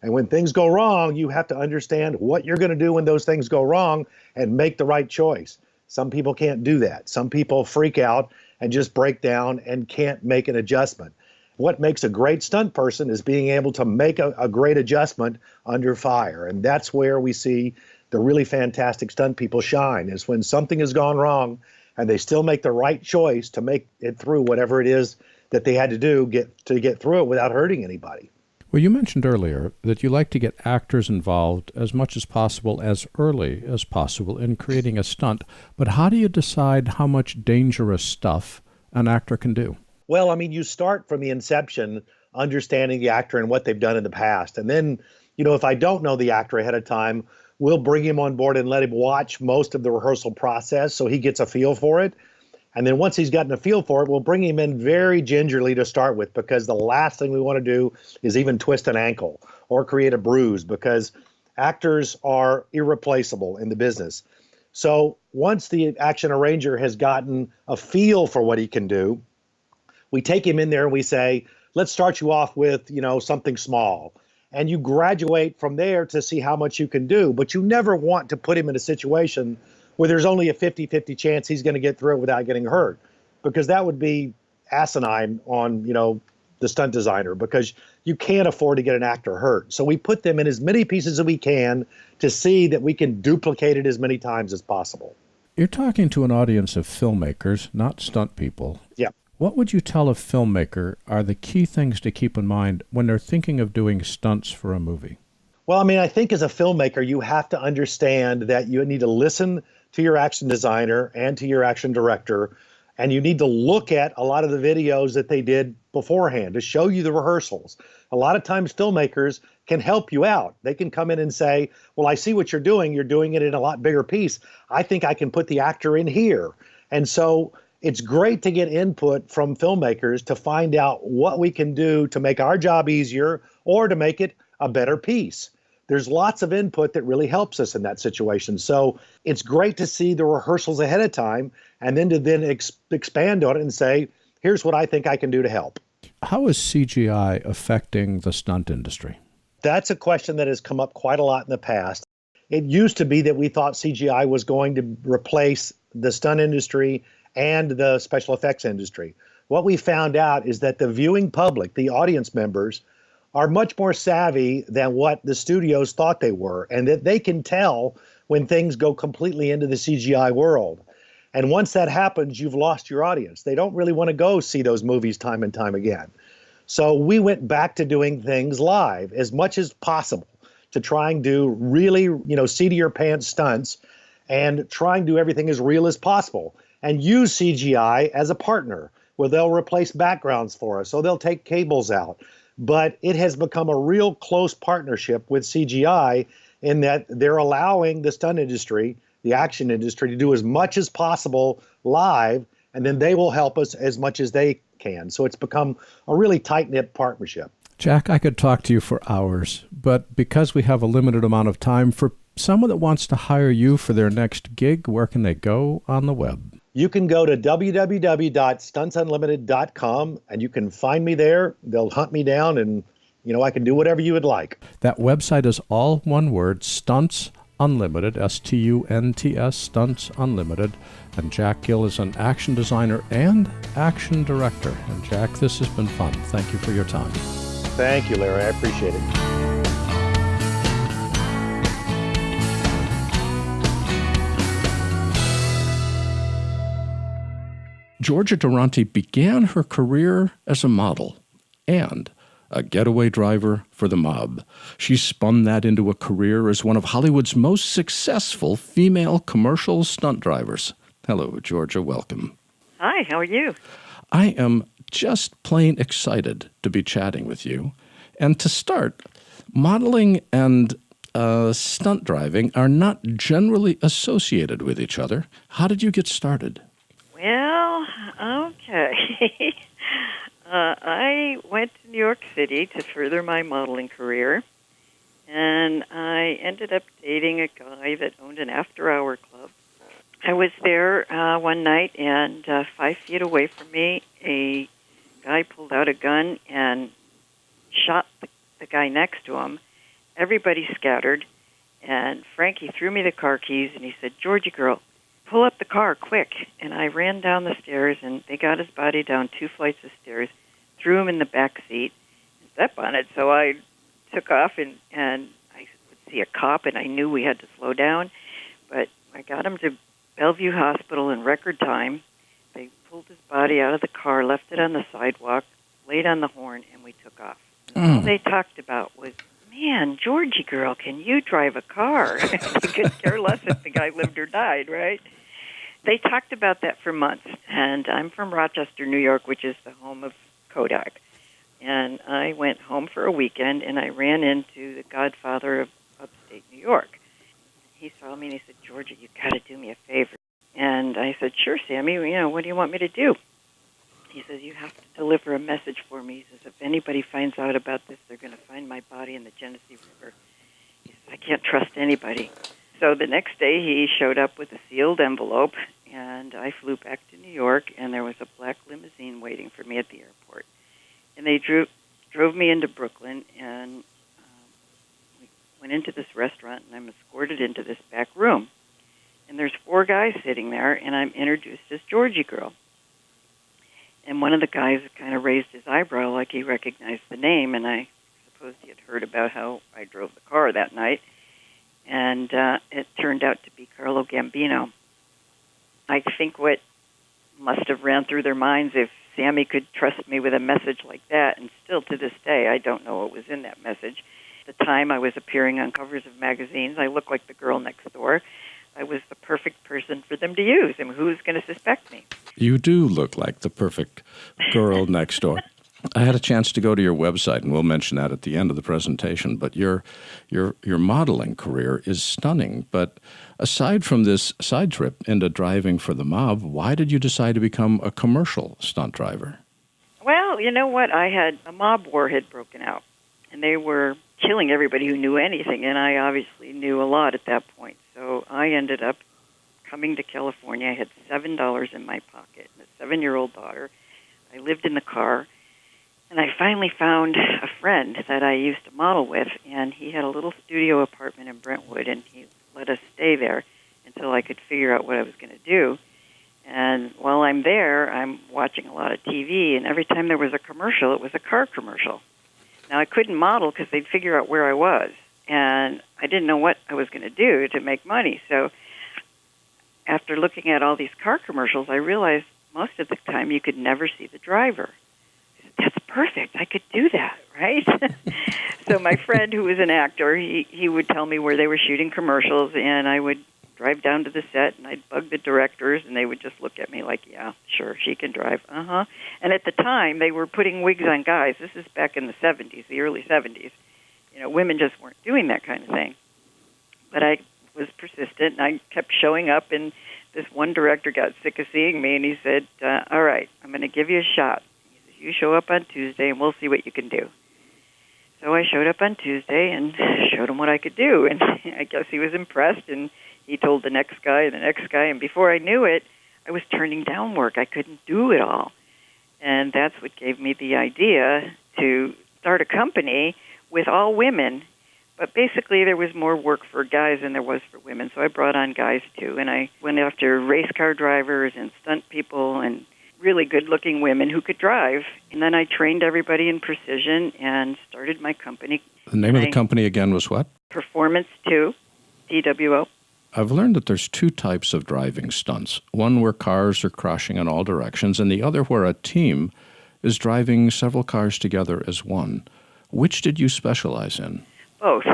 Speaker 7: And when things go wrong, you have to understand what you're going to do when those things go wrong and make the right choice. Some people can't do that. Some people freak out and just break down and can't make an adjustment. What makes a great stunt person is being able to make a great adjustment under fire. And that's where we see the really fantastic stunt people shine, is when something has gone wrong and they still make the right choice to make it through whatever it is that they had to do to get through it without hurting anybody.
Speaker 1: Well, you mentioned earlier that you like to get actors involved as much as possible, as early as possible in creating a stunt. But how do you decide how much dangerous stuff an actor can do?
Speaker 7: Well, I mean, you start from the inception, understanding the actor and what they've done in the past. And then, you know, if I don't know the actor ahead of time, we'll bring him on board and let him watch most of the rehearsal process so he gets a feel for it. And then once he's gotten a feel for it, we'll bring him in very gingerly to start with, because the last thing we want to do is even twist an ankle or create a bruise, because actors are irreplaceable in the business. So once the action arranger has gotten a feel for what he can do, we take him in there and we say, let's start you off with, you know, something small. And you graduate from there to see how much you can do. But you never want to put him in a situation where there's only a 50-50 chance he's going to get through it without getting hurt, because that would be asinine on, you know, the stunt designer, because you can't afford to get an actor hurt. So we put them in as many pieces as we can to see that we can duplicate it as many times as possible.
Speaker 1: You're talking to an audience of filmmakers, not stunt people.
Speaker 7: Yeah.
Speaker 1: What would you tell a filmmaker are the key things to keep in mind when they're thinking of doing stunts for a movie?
Speaker 7: Well, I mean, I think as a filmmaker, you have to understand that you need to listen to your action designer and to your action director, and you need to look at a lot of the videos that they did beforehand to show you the rehearsals. A lot of times filmmakers can help you out. They can come in and say, well, I see what you're doing. You're doing it in a lot bigger piece. I think I can put the actor in here. And so it's great to get input from filmmakers to find out what we can do to make our job easier or to make it a better piece. There's lots of input that really helps us in that situation. So it's great to see the rehearsals ahead of time and then to expand on it and say, here's what I think I can do to help.
Speaker 1: How is CGI affecting the stunt industry?
Speaker 7: That's a question that has come up quite a lot in the past. It used to be that we thought CGI was going to replace the stunt industry and the special effects industry. What we found out is that the viewing public, the audience members, are much more savvy than what the studios thought they were, and that they can tell when things go completely into the CGI world. And once that happens, you've lost your audience. They don't really want to go see those movies time and time again. So we went back to doing things live as much as possible to try and do really, seat of your pants stunts and try and do everything as real as possible and use CGI as a partner where they'll replace backgrounds for us. So they'll take cables out. But it has become a real close partnership with CGI in that they're allowing the stunt industry, the action industry, to do as much as possible live, and then they will help us as much as they can. So it's become a really tight-knit partnership.
Speaker 1: Jack, I could talk to you for hours, but because we have a limited amount of time, for someone that wants to hire you for their next gig, where can they go on the web?
Speaker 7: You can go to www.stuntsunlimited.com and you can find me there. They'll hunt me down and, I can do whatever you would like.
Speaker 1: That website is all one word, Stunts Unlimited, S-T-U-N-T-S, Stunts Unlimited. And Jack Gill is an action designer and action director. And Jack, this has been fun. Thank you for your time.
Speaker 7: Thank you, Larry. I appreciate it.
Speaker 1: Georgia Durante began her career as a model and a getaway driver for the mob. She spun that into a career as one of Hollywood's most successful female commercial stunt drivers. Hello, Georgia. Welcome.
Speaker 8: Hi, how are you?
Speaker 1: I am just plain excited to be chatting with you. And to start, modeling and stunt driving are not generally associated with each other. How did you get started?
Speaker 8: Well, okay. I went to New York City to further my modeling career, and I ended up dating a guy that owned an after-hour club. I was there one night, and 5 feet away from me, a guy pulled out a gun and shot the guy next to him. Everybody scattered, and Frankie threw me the car keys, and he said, "Georgie girl, pull up the car, quick." And I ran down the stairs, and they got his body down 2 flights of stairs, threw him in the back seat, and stepped on it. So I took off, and I would see a cop, and I knew we had to slow down. But I got him to Bellevue Hospital in record time. They pulled his body out of the car, left it on the sidewalk, laid on the horn, and we took off. And all they talked about was, "Man, Georgie girl, can you drive a car?" They could care less if the guy lived or died, right? They talked about that for months, and I'm from Rochester, New York, which is the home of Kodak. And I went home for a weekend, and I ran into the godfather of upstate New York. He saw me, and he said, "Georgia, you got to do me a favor." And I said, "Sure, Sammy, what do you want me to do?" He says, "You have to deliver a message for me." He says, "If anybody finds out about this, they're going to find my body in the Genesee River." He says, "I can't trust anybody." So the next day, he showed up with a sealed envelope, and I flew back to New York, and there was a black limousine waiting for me at the airport. And they drove me into Brooklyn, and we went into this restaurant, and I'm escorted into this back room. And there's 4 guys sitting there, and I'm introduced as Georgie girl. And one of the guys kind of raised his eyebrow like he recognized the name, and I suppose he had heard about how I drove the car that night. And it turned out to be Carlo Gambino. I think what must have ran through their minds, if Sammy could trust me with a message like that, and still to this day, I don't know what was in that message. At the time, I was appearing on covers of magazines. I looked like the girl next door. I was the perfect person for them to use. I mean, who's going to suspect me?
Speaker 1: You do look like the perfect girl next door. I had a chance to go to your website, and we'll mention that at the end of the presentation. But your modeling career is stunning. But aside from this side trip into driving for the mob, why did you decide to become a commercial stunt driver?
Speaker 8: Well, you know what? A mob war had broken out, and they were killing everybody who knew anything, and I obviously knew a lot at that point. So I ended up coming to California. I had $7 in my pocket and a 7-year-old daughter. I lived in the car. And I finally found a friend that I used to model with, and he had a little studio apartment in Brentwood, and he let us stay there until I could figure out what I was going to do. And while I'm there, I'm watching a lot of TV, and every time there was a commercial, it was a car commercial. Now, I couldn't model because they'd figure out where I was, and I didn't know what I was going to do to make money. So after looking at all these car commercials, I realized most of the time you could never see the driver. That's perfect. I could do that, right? So my friend, who was an actor, he would tell me where they were shooting commercials, and I would drive down to the set, and I'd bug the directors, and they would just look at me like, yeah, sure, she can drive. Uh-huh. And at the time, they were putting wigs on guys. This is back in the 70s, the early 70s. You know, women just weren't doing that kind of thing. But I was persistent, and I kept showing up, and this one director got sick of seeing me, and he said, all right, I'm going to give you a shot. You show up on Tuesday, and we'll see what you can do. So I showed up on Tuesday and showed him what I could do, and I guess he was impressed, and he told the next guy, and before I knew it, I was turning down work. I couldn't do it all. And that's what gave me the idea to start a company with all women. But basically, there was more work for guys than there was for women, so I brought on guys, too. And I went after race car drivers and stunt people and really good-looking women who could drive. And then I trained everybody in precision and started my company.
Speaker 1: The name of the company again was what?
Speaker 8: Performance 2, DWO.
Speaker 1: I've learned that there's two types of driving stunts. One where cars are crashing in all directions, and the other where a team is driving several cars together as one. Which did you specialize in?
Speaker 8: Both.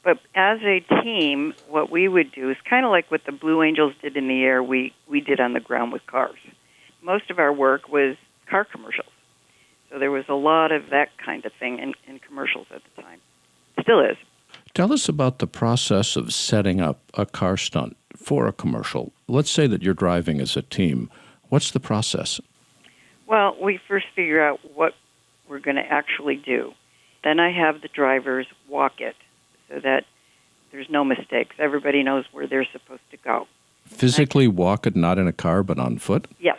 Speaker 8: But as a team, what we would do is kind of like what the Blue Angels did in the air, we did on the ground with cars. Most of our work was car commercials. So there was a lot of that kind of thing in commercials at the time. Still is.
Speaker 1: Tell us about the process of setting up a car stunt for a commercial. Let's say that you're driving as a team. What's the process?
Speaker 8: Well, we first figure out what we're going to actually do. Then I have the drivers walk it so that there's no mistakes. Everybody knows where they're supposed to go.
Speaker 1: Physically walk it, not in a car, but on foot?
Speaker 8: Yes.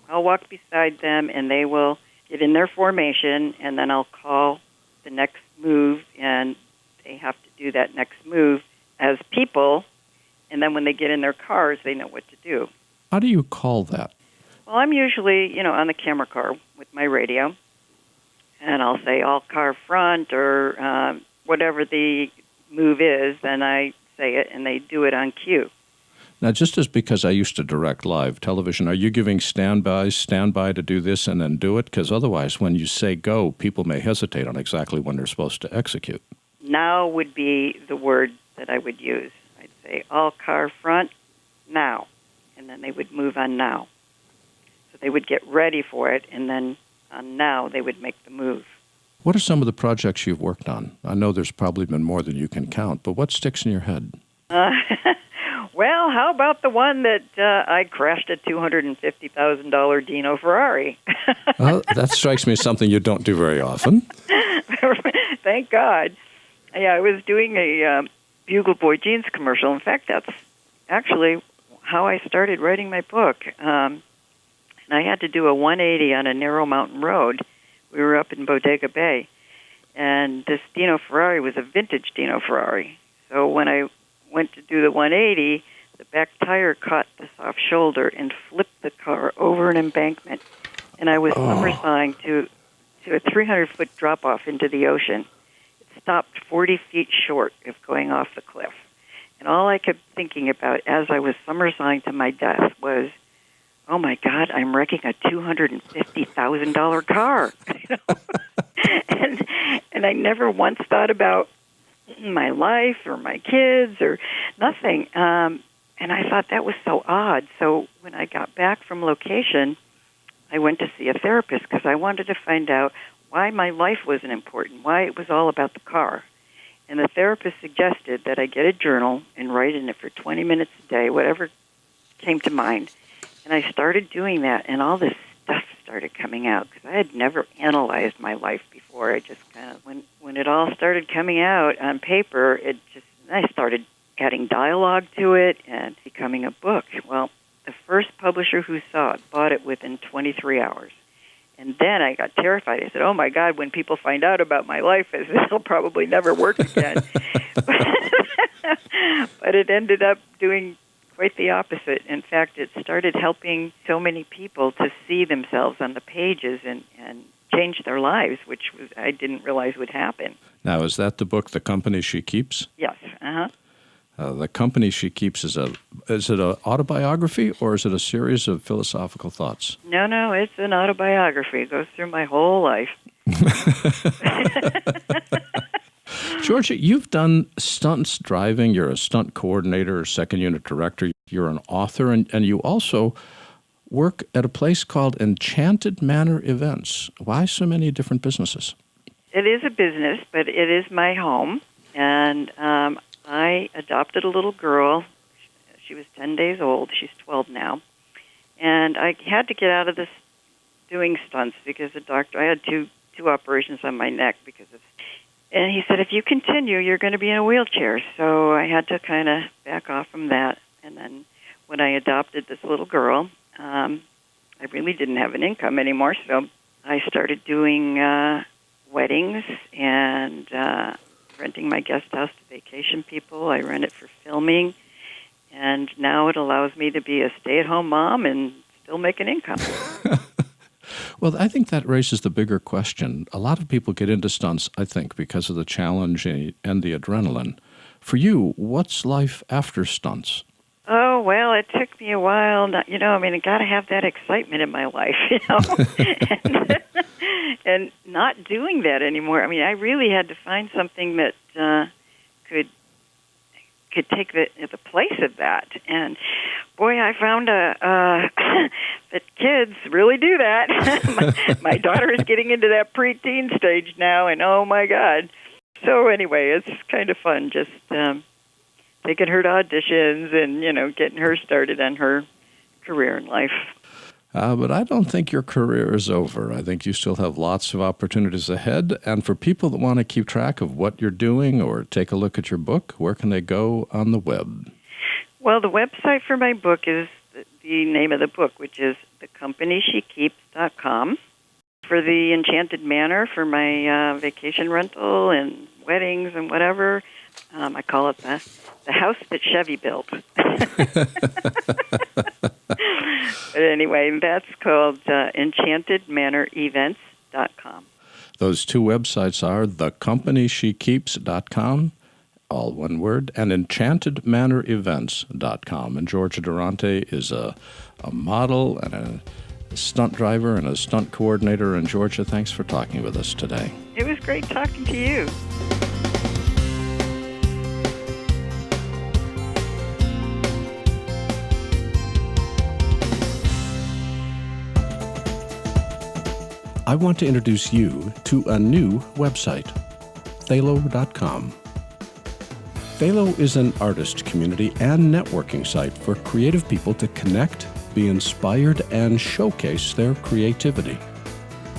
Speaker 8: I'll walk beside them, and they will get in their formation, and then I'll call the next move, and they have to do that next move as people, and then when they get in their cars, they know what to do.
Speaker 1: How do you call that?
Speaker 8: Well, I'm usually, on the camera car with my radio, and I'll say all car front or whatever the move is, then I say it, and they do it on cue.
Speaker 1: Now, just as because I used to direct live television, are you giving stand by to do this and then do it? Because otherwise, when you say go, people may hesitate on exactly when they're supposed to execute.
Speaker 8: Now would be the word that I would use. I'd say all car front, now. And then they would move on now. So they would get ready for it, and then on now they would make the move.
Speaker 1: What are some of the projects you've worked on? I know there's probably been more than you can count, but what sticks in your head?
Speaker 8: Well, how about the one that I crashed a $250,000 Dino Ferrari?
Speaker 1: Well, that strikes me as something you don't do very often.
Speaker 8: Thank God. Yeah, I was doing a Bugle Boy Jeans commercial. In fact, that's actually how I started writing my book. And I had to do a 180 on a narrow mountain road. We were up in Bodega Bay. And this Dino Ferrari was a vintage Dino Ferrari. So when I went to do the 180, the back tire caught the soft shoulder and flipped the car over an embankment. And I was somersawing to a 300-foot drop-off into the ocean. It stopped 40 feet short of going off the cliff. And all I kept thinking about as I was somersawing to my death was, oh, my God, I'm wrecking a $250,000 car. And I never once thought about my life or my kids or nothing. And I thought that was so odd. So when I got back from location, I went to see a therapist because I wanted to find out why my life wasn't important, why it was all about the car. And the therapist suggested that I get a journal and write in it for 20 minutes a day, whatever came to mind. And I started doing that, and all this stuff started coming out because I had never analyzed my life before. I just kind of, when it all started coming out on paper, I started adding dialogue to it and becoming a book. Well, the first publisher who saw it bought it within 23 hours. And then I got terrified. I said, oh, my God, when people find out about my life, it'll probably never work again. But it ended up doing quite the opposite. In fact, it started helping so many people to see themselves on the pages and change their lives, which I didn't realize would happen.
Speaker 1: Now, is that the book, The Company She Keeps?
Speaker 8: Yes. Uh-huh.
Speaker 1: The Company She Keeps is it an autobiography or is it a series of philosophical thoughts?
Speaker 8: No, it's an autobiography. It goes through my whole life.
Speaker 1: Georgia, you've done stunts driving. You're a stunt coordinator, second unit director. You're an author, and you also work at a place called Enchanted Manor Events. Why so many different businesses?
Speaker 8: It is a business, but it is my home, and I adopted a little girl. She was 10 days old. She's 12 now. And I had to get out of this doing stunts because the doctor, I had two operations on my neck and he said, if you continue, you're going to be in a wheelchair. So I had to kind of back off from that. And then when I adopted this little girl, I really didn't have an income anymore. So I started doing weddings and renting my guest house to vacation people. I rent it for filming, and now it allows me to be a stay-at-home mom and still make an income.
Speaker 1: Well, I think that raises the bigger question. A lot of people get into stunts, I think, because of the challenge and the adrenaline. For you, what's life after stunts?
Speaker 8: Oh, well, it took me a while. I got to have that excitement in my life, and not doing that anymore. I mean, I really had to find something that could take the place of that. And boy, I found that kids really do that. my daughter is getting into that preteen stage now, and oh my God. So anyway, it's kind of fun just taking her to auditions and getting her started on her career in life.
Speaker 1: But I don't think your career is over. I think you still have lots of opportunities ahead. And for people that want to keep track of what you're doing or take a look at your book, where can they go on the web?
Speaker 8: Well, the website for my book is the name of the book, which is thecompanySheKeeps.com. For the Enchanted Manor, for my vacation rental and weddings and whatever, I call it the house that Chevy built. But anyway, that's called EnchantedManorEvents.com.
Speaker 1: Those two websites are thecompanySheKeeps.com, all one word, and EnchantedManorEvents.com. And Georgia Durante is a model and a stunt driver and a stunt coordinator. And Georgia, thanks for talking with us today.
Speaker 8: It was great talking to you.
Speaker 1: I want to introduce you to a new website, Thalo.com. Thalo is an artist community and networking site for creative people to connect, be inspired, and showcase their creativity.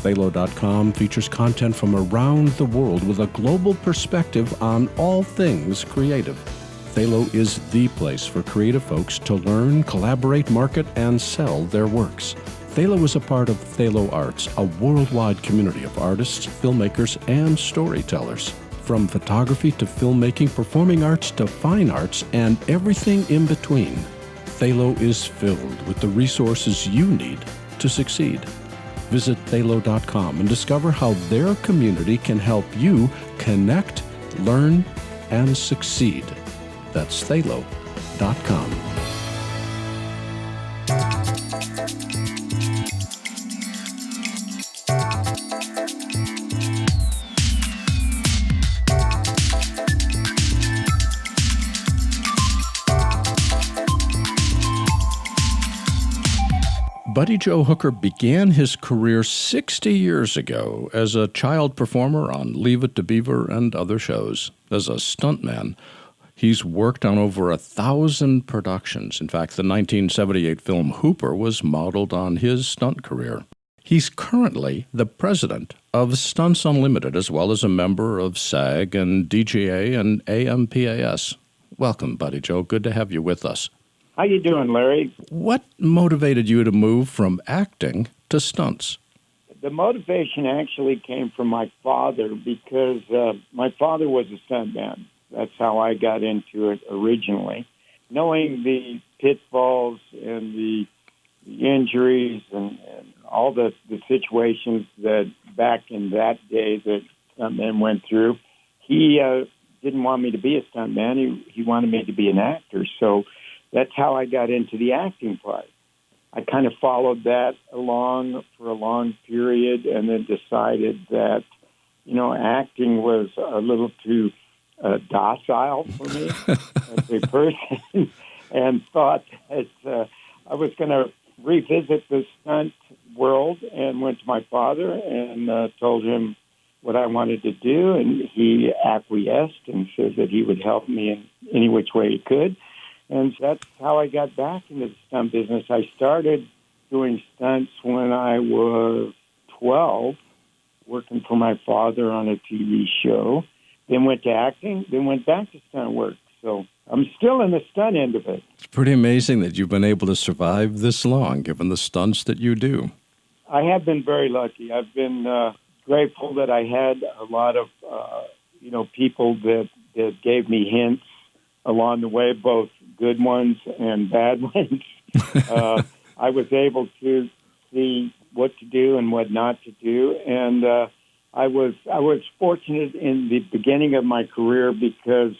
Speaker 1: Thalo.com features content from around the world with a global perspective on all things creative. Thalo is the place for creative folks to learn, collaborate, market, and sell their works. Thalo is a part of Thalo Arts, a worldwide community of artists, filmmakers, and storytellers. From photography to filmmaking, performing arts to fine arts, and everything in between, Thalo is filled with the resources you need to succeed. Visit Thalo.com and discover how their community can help you connect, learn, and succeed. That's Thalo.com. Buddy Joe Hooker began his career 60 years ago as a child performer on Leave It to Beaver and other shows. As a stuntman, he's worked on over 1,000 productions. In fact, the 1978 film Hooper was modeled on his stunt career. He's currently the president of Stunts Unlimited, as well as a member of SAG and DGA and AMPAS. Welcome, Buddy Joe. Good to have you with us.
Speaker 9: How you doing, Larry?
Speaker 1: What motivated you to move from acting to stunts?
Speaker 9: The motivation actually came from my father because my father was a stuntman. That's how I got into it originally. Knowing the pitfalls and the injuries and all the situations that back in that day that stuntmen went through, he didn't want me to be a stuntman. He wanted me to be an actor. So that's how I got into the acting part. I kind of followed that along for a long period and then decided that, acting was a little too docile for me as a person and thought that I was going to revisit the stunt world and went to my father and told him what I wanted to do, and he acquiesced and said that he would help me in any which way he could. And that's how I got back into the stunt business. I started doing stunts when I was 12, working for my father on a TV show, then went to acting, then went back to stunt work. So I'm still in the stunt end of it.
Speaker 1: It's pretty amazing that you've been able to survive this long, given the stunts that you do.
Speaker 9: I have been very lucky. I've been grateful that I had a lot of, people that gave me hints along the way, both good ones and bad ones. I was able to see what to do and what not to do, and I was fortunate in the beginning of my career because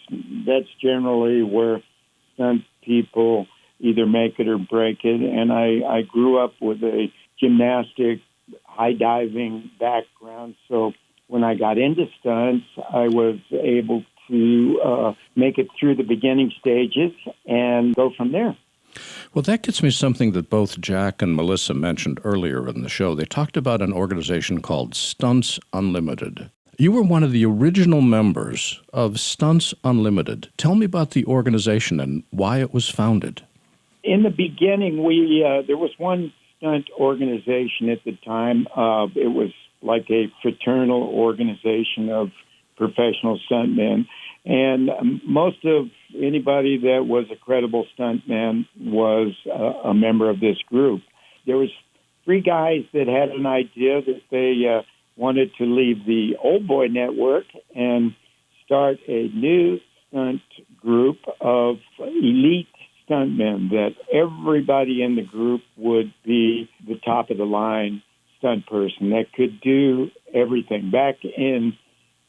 Speaker 9: that's generally where stunt people either make it or break it. And I grew up with a gymnastic, high diving background, so when I got into stunts, I was able to make it through the beginning stages and go from there.
Speaker 1: Well, that gets me something that both Jack and Melissa mentioned earlier in the show. They talked about an organization called Stunts Unlimited. You were one of the original members of Stunts Unlimited. Tell me about the organization and why it was founded.
Speaker 9: In the beginning, there was one stunt organization at the time. It was like a fraternal organization of professional stuntmen. And most of anybody that was a credible stuntman was a member of this group. There was 3 guys that had an idea that they wanted to leave the old boy network and start a new stunt group of elite stuntmen, that everybody in the group would be the top of the line stunt person that could do everything. Back in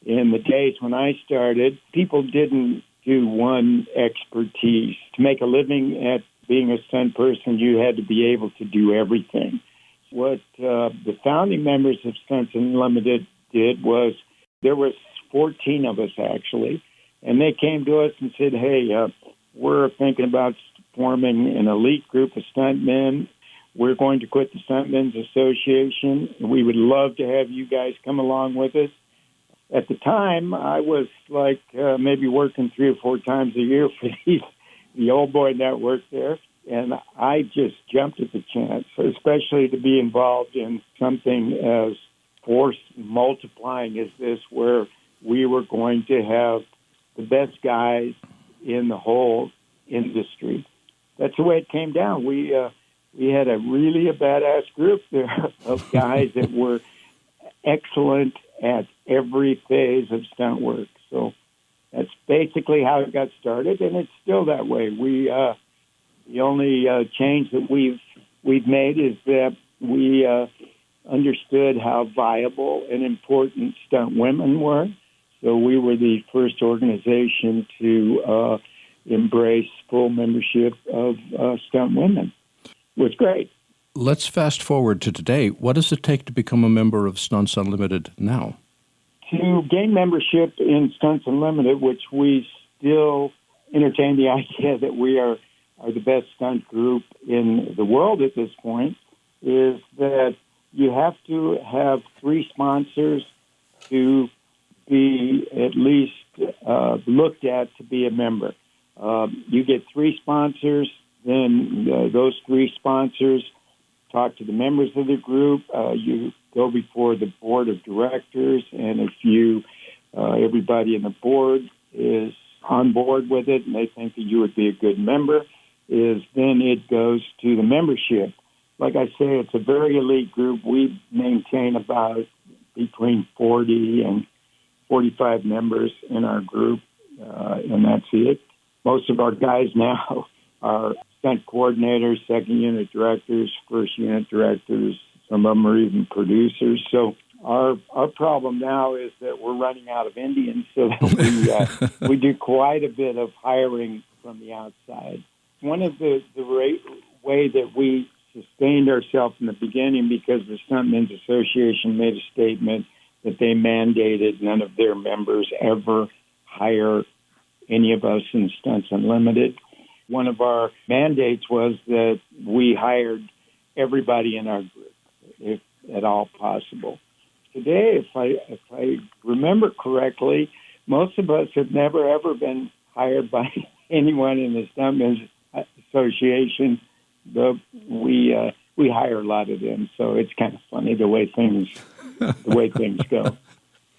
Speaker 9: the days when I started, people didn't do one expertise. To make a living at being a stunt person, you had to be able to do everything. What the founding members of Stunts Unlimited did was, there was 14 of us actually, and they came to us and said, hey, we're thinking about forming an elite group of stuntmen. We're going to quit the Stuntmen's Association. We would love to have you guys come along with us. At the time, I was like maybe working 3 or 4 times a year for the old boy network there, and I just jumped at the chance, especially to be involved in something as force multiplying as this, where we were going to have the best guys in the whole industry. That's the way it came down. We had a badass group there of guys that were excellent at every phase of stunt work. So that's basically how it got started, and it's still that way. The only change that we've made is that we understood how viable and important stunt women were. So we were the first organization to embrace full membership of stunt women. It was great.
Speaker 1: Let's fast forward to today. What does it take to become a member of Stunts Unlimited now?
Speaker 9: To gain membership in Stunts Unlimited, which we still entertain the idea that we are the best stunt group in the world at this point, is that you have to have 3 sponsors to be at least looked at to be a member. You get 3 sponsors, then those 3 sponsors talk to the members of the group. You go before the board of directors, and if everybody in the board is on board with it and they think that you would be a good member, then it goes to the membership. Like I say, it's a very elite group. We maintain about between 40 and 45 members in our group, and that's it. Most of our guys now are stunt coordinators, second unit directors, first unit directors. Some of them are even producers. So our problem now is that we're running out of Indians, so that we do quite a bit of hiring from the outside. One of the way that we sustained ourselves in the beginning, because the Stuntmen's Association made a statement that they mandated none of their members ever hire any of us in Stunts Unlimited. One of our mandates was that we hired everybody in our group, if at all possible. Today, if I remember correctly, most of us have never, ever been hired by anyone in the Stuntmen's Association, but we hire a lot of them, so it's kind of funny the way things go.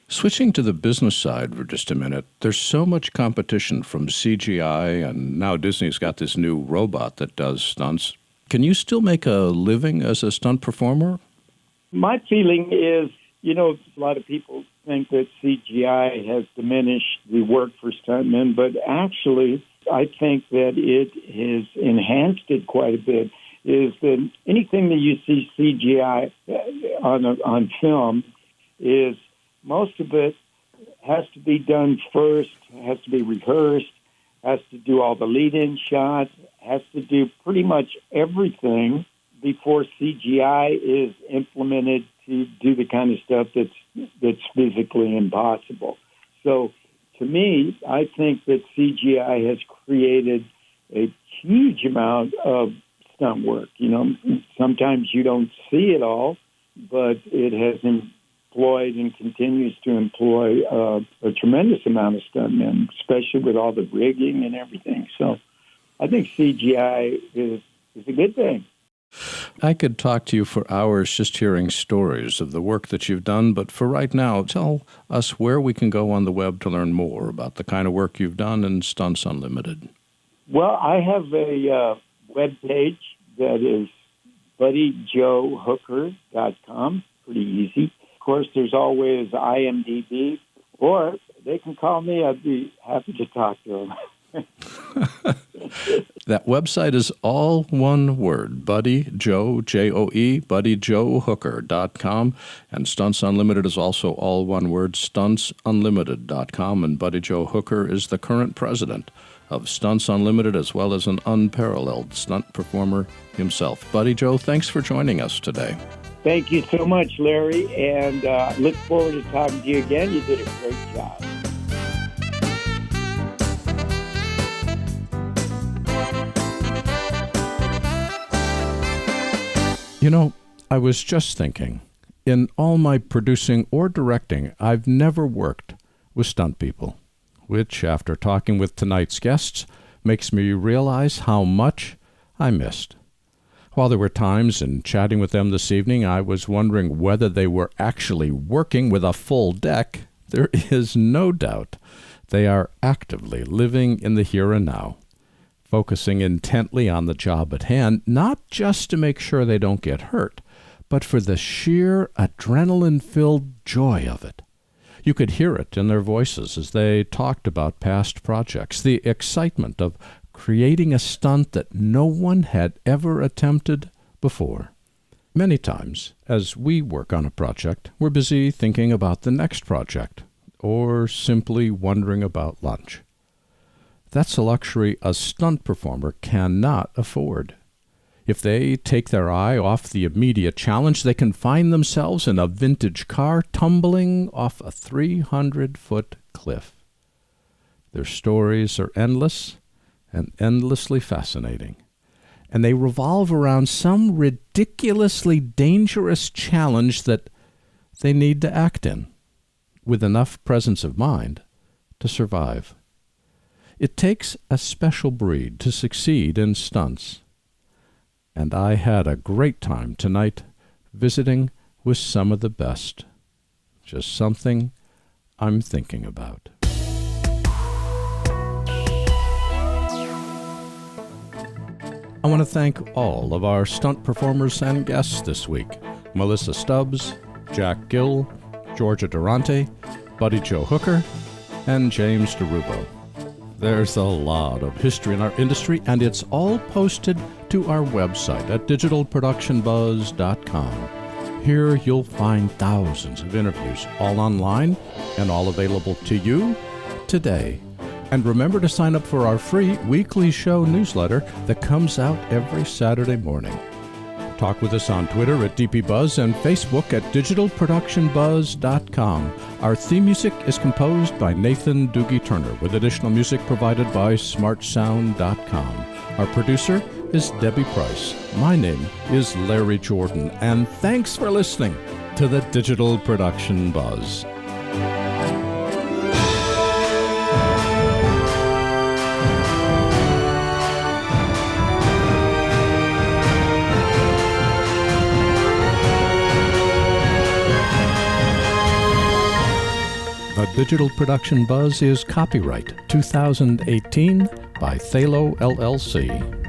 Speaker 1: Switching to the business side for just a minute, there's so much competition from CGI, and now Disney's got this new robot that does stunts. Can you still make a living as a stunt performer?
Speaker 9: My feeling is, a lot of people think that CGI has diminished the work for stuntmen, but actually I think that it has enhanced it quite a bit. Is that anything that you see CGI on film is most of it has to be done first, has to be rehearsed, has to do all the lead-in shots, has to do pretty much everything before CGI is implemented to do the kind of stuff that's physically impossible. So to me, I think that CGI has created a huge amount of stunt work. Sometimes you don't see it all, but it has employed and continues to employ a tremendous amount of stuntmen, especially with all the rigging and everything. So I think CGI is a good thing.
Speaker 1: I could talk to you for hours just hearing stories of the work that you've done, but for right now, tell us where we can go on the web to learn more about the kind of work you've done in Stunts Unlimited.
Speaker 9: Well, I have a web page that is buddyjoehooker.com. Pretty easy. Of course, there's always IMDb, or they can call me. I'd be happy to talk to them.
Speaker 1: That website is all one word, Buddy Joe, Joe, buddyjoehooker.com. And Stunts Unlimited is also all one word, stuntsunlimited.com. And Buddy Joe Hooker is the current president of Stunts Unlimited, as well as an unparalleled stunt performer himself. Buddy Joe, thanks for joining us today.
Speaker 9: Thank you so much, Larry, and look forward to talking to you again. You did a great job.
Speaker 1: I was just thinking, in all my producing or directing, I've never worked with stunt people, which, after talking with tonight's guests, makes me realize how much I missed. While there were times in chatting with them this evening, I was wondering whether they were actually working with a full deck. There is no doubt they are actively living in the here and now, focusing intently on the job at hand, not just to make sure they don't get hurt, but for the sheer adrenaline-filled joy of it. You could hear it in their voices as they talked about past projects, the excitement of creating a stunt that no one had ever attempted before. Many times, as we work on a project, we're busy thinking about the next project, or simply wondering about lunch. That's a luxury a stunt performer cannot afford. If they take their eye off the immediate challenge, they can find themselves in a vintage car tumbling off a 300-foot cliff. Their stories are endless and endlessly fascinating. and they revolve around some ridiculously dangerous challenge that they need to act in, with enough presence of mind to survive. It takes a special breed to succeed in stunts. And I had a great time tonight visiting with some of the best. Just something I'm thinking about. I want to thank all of our stunt performers and guests this week. Melissa Stubbs, Jack Gill, Georgia Durante, Buddy Joe Hooker, and James DeRuvo. There's a lot of history in our industry, and it's all posted to our website at digitalproductionbuzz.com. Here you'll find thousands of interviews, all online and all available to you today. And remember to sign up for our free weekly show newsletter that comes out every Saturday morning. Talk with us on Twitter at DPBuzz and Facebook at digitalproductionbuzz.com. Our theme music is composed by Nathan Doogie Turner, with additional music provided by smartsound.com. Our producer is Debbie Price. My name is Larry Jordan, and thanks for listening to the Digital Production Buzz. The Digital Production Buzz is copyright 2018 by Thalo LLC.